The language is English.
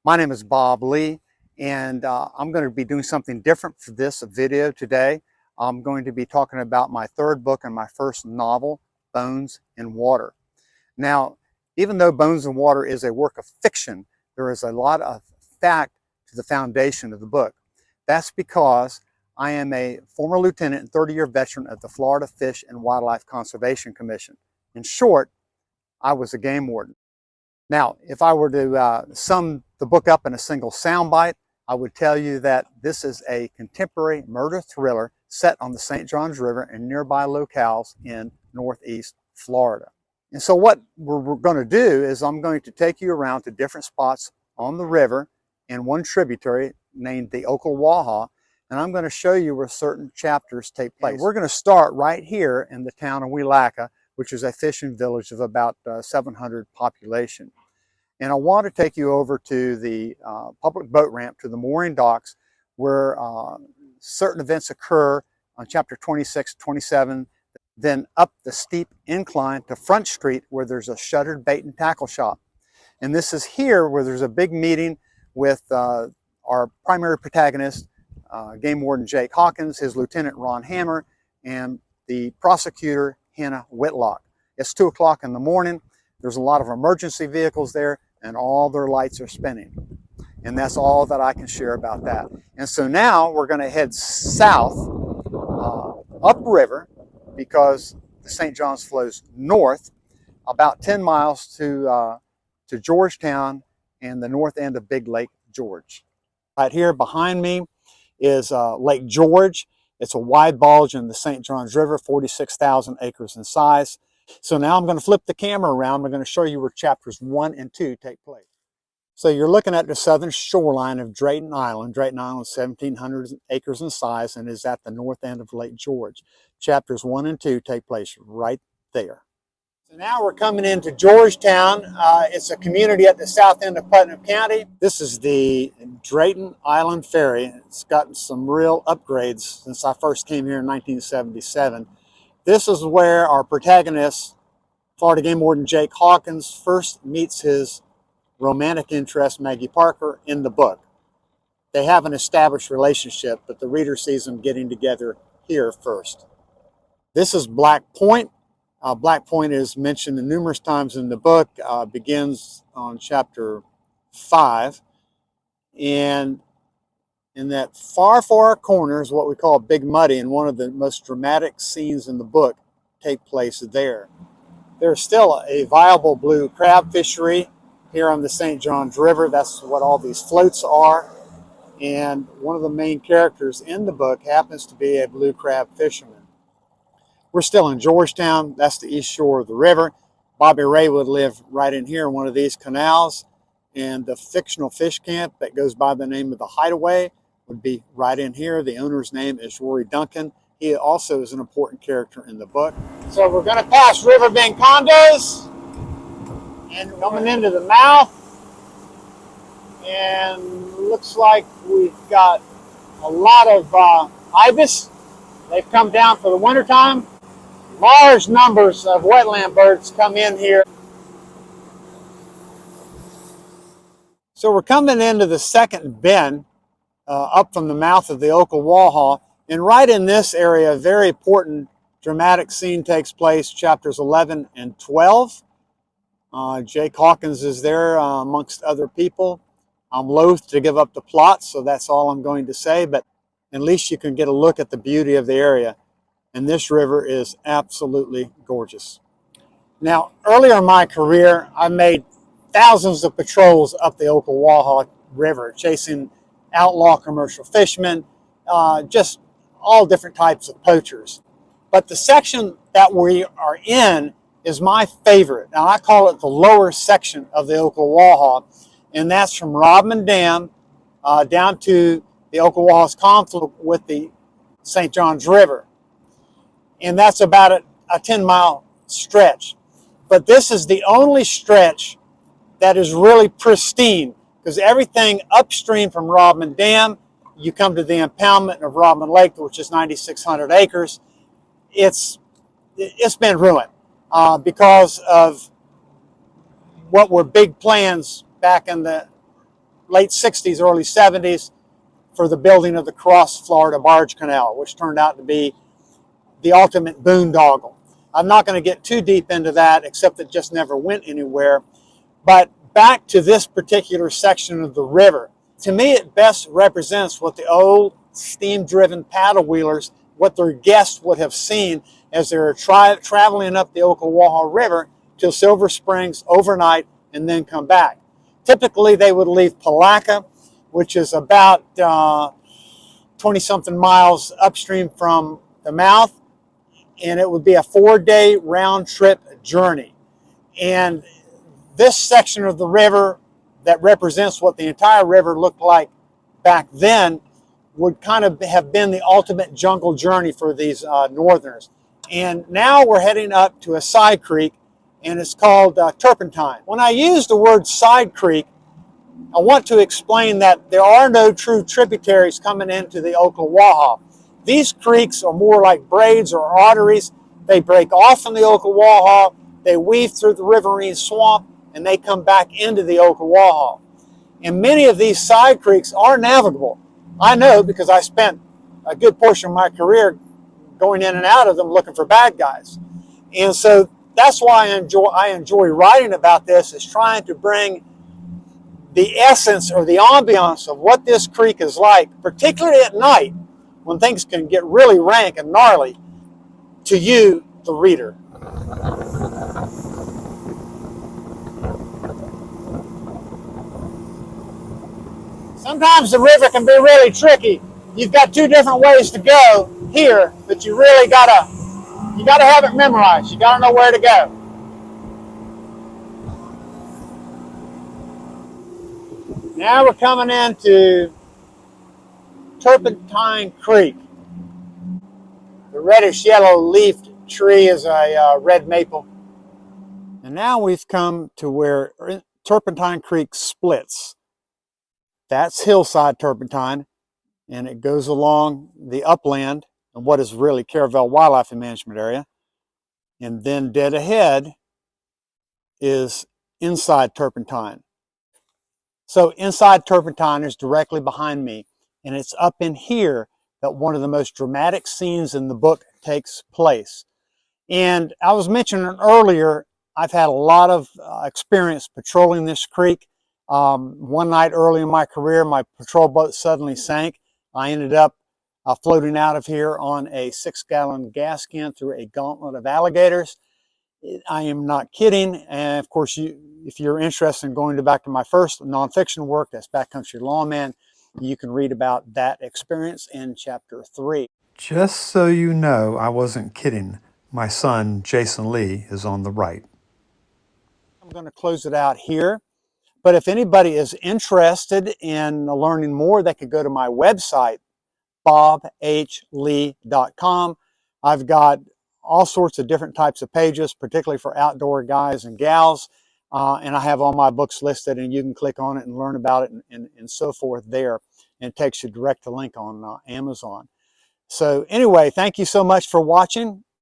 My name is Bob Lee, and I'm going to be doing something different for this video today. I'm going to be talking about my third book and my first novel, Bones and Water. Now, even though Bones and Water is a work of fiction, there is a lot of fact to the foundation of the book. That's because I am a former lieutenant and 30-year veteran of the Florida Fish and Wildlife Conservation Commission. In short, I was a game warden. Now, if I were to sum the book up in a single soundbite, I would tell you that this is a contemporary murder thriller set on the St. Johns River and nearby locales in Northeast Florida. And so what we're going to do is I'm going to take you around to different spots on the river and one tributary named the Ocklawaha, and I'm going to show you where certain chapters take place. And we're going to start right here in the town of Welaka, which is a fishing village of about 700 population. And I want to take you over to the public boat ramp to the mooring docks where certain events occur on chapter 26, 27, then up the steep incline to Front Street where there's a shuttered bait and tackle shop. And this is here where there's a big meeting with our primary protagonist, Game Warden Jake Hawkins, his lieutenant Ron Hammer, and the prosecutor Hannah Whitlock. It's 2 o'clock in the morning. There's a lot of emergency vehicles there and all their lights are spinning. And that's all that I can share about that. And so now we're going to head south, upriver, because the St. Johns flows north, about 10 miles to Georgetown and the north end of Big Lake George. Right here behind me is Lake George. It's a wide bulge in the St. Johns River, 46,000 acres in size. So now I'm going to flip the camera around. I'm going to show you where chapters 1 and 2 take place. So you're looking at the southern shoreline of Drayton Island. Drayton Island is 1,700 acres in size and is at the north end of Lake George. Chapters 1 and 2 take place right there. So now we're coming into Georgetown. It's a community at the south end of Putnam County. This is the Drayton Island Ferry. It's gotten some real upgrades since I first came here in 1977. This is where our protagonist, Florida Game Warden Jake Hawkins, first meets his romantic interest, Maggie Parker, in the book. They have an established relationship, but the reader sees them getting together here first. This is Black Point. Black Point is mentioned numerous times in the book, begins on chapter 5. And in that far, far corner is what we call Big Muddy, and one of the most dramatic scenes in the book take place there. There's still a viable blue crab fishery here on the St. Johns River. That's what all these floats are. And one of the main characters in the book happens to be a blue crab fisherman. We're still in Georgetown. That's the east shore of the river. Bobby Ray would live right in here in one of these canals. And the fictional fish camp that goes by the name of the Hideaway would be right in here. The owner's name is Rory Duncan. He also is an important character in the book. So we're going to pass Riverbend Condos and coming into the mouth. And looks like we've got a lot of ibis. They've come down for the wintertime. Large numbers of wetland birds come in here. So we're coming into the second bend up from the mouth of the Ocklawaha, and right in this area, a very important dramatic scene takes place, chapters 11 and 12. Jake Hawkins is there amongst other people. I'm loath to give up the plot, so that's all I'm going to say, but at least you can get a look at the beauty of the area. And this river is absolutely gorgeous. Now, earlier in my career, I made thousands of patrols up the Ocklawaha River, chasing outlaw commercial fishermen, just all different types of poachers. But the section that we are in is my favorite. Now, I call it the lower section of the Ocklawaha, and that's from Rodman Dam down to the Ocklawaha's confluence with the St. Johns River. And that's about a 10-mile stretch. But this is the only stretch that is really pristine, because everything upstream from Rodman Dam, you come to the impoundment of Rodman Lake, which is 9,600 acres. It's been ruined because of what were big plans back in the late 60s, early 70s for the building of the Cross Florida Barge Canal, which turned out to be the ultimate boondoggle. I'm not going to get too deep into that, except it just never went anywhere. But back to this particular section of the river. To me, it best represents what the old steam-driven paddle wheelers, what their guests would have seen as they were traveling up the Ocklawaha River to Silver Springs overnight and then come back. Typically, they would leave Palatka, which is about 20-something miles upstream from the mouth, and it would be a 4-day round-trip journey. And this section of the river that represents what the entire river looked like back then would kind of have been the ultimate jungle journey for these northerners. And now we're heading up to a side creek, and it's called Turpentine. When I use the word side creek, I want to explain that there are no true tributaries coming into the Ocklawaha. These creeks are more like braids or arteries. They break off from the Ocklawaha, they weave through the riverine swamp, and they come back into the Ocklawaha. And many of these side creeks are navigable. I know because I spent a good portion of my career going in and out of them looking for bad guys. And so that's why I enjoy writing about this, is trying to bring the essence or the ambiance of what this creek is like, particularly at night when things can get really rank and gnarly, to you, the reader. Sometimes the river can be really tricky. You've got two different ways to go here, but you really gotta have it memorized. You gotta know where to go. Now we're coming into Turpentine Creek. The reddish yellow leafed tree is a red maple. And now we've come to where Turpentine Creek splits. That's hillside turpentine, and it goes along the upland and what is really Caravel Wildlife Management Area. And then dead ahead is inside turpentine. So inside turpentine is directly behind me, and it's up in here that one of the most dramatic scenes in the book takes place. And I was mentioning earlier, I've had a lot of experience patrolling this creek. One night early in my career, my patrol boat suddenly sank. I ended up floating out of here on a 6-gallon gas can through a gauntlet of alligators. I am not kidding. And of course, if you're interested in going back to my first nonfiction work, that's Backcountry Lawman, you can read about that experience in chapter 3. Just so you know, I wasn't kidding. My son, Jason Lee, is on the right. I'm going to close it out here. But if anybody is interested in learning more, they could go to my website, bobhlee.com. I've got all sorts of different types of pages, particularly for outdoor guys and gals. And I have all my books listed, and you can click on it and learn about it and so forth there. And it takes you direct to link on Amazon. So anyway, thank you so much for watching.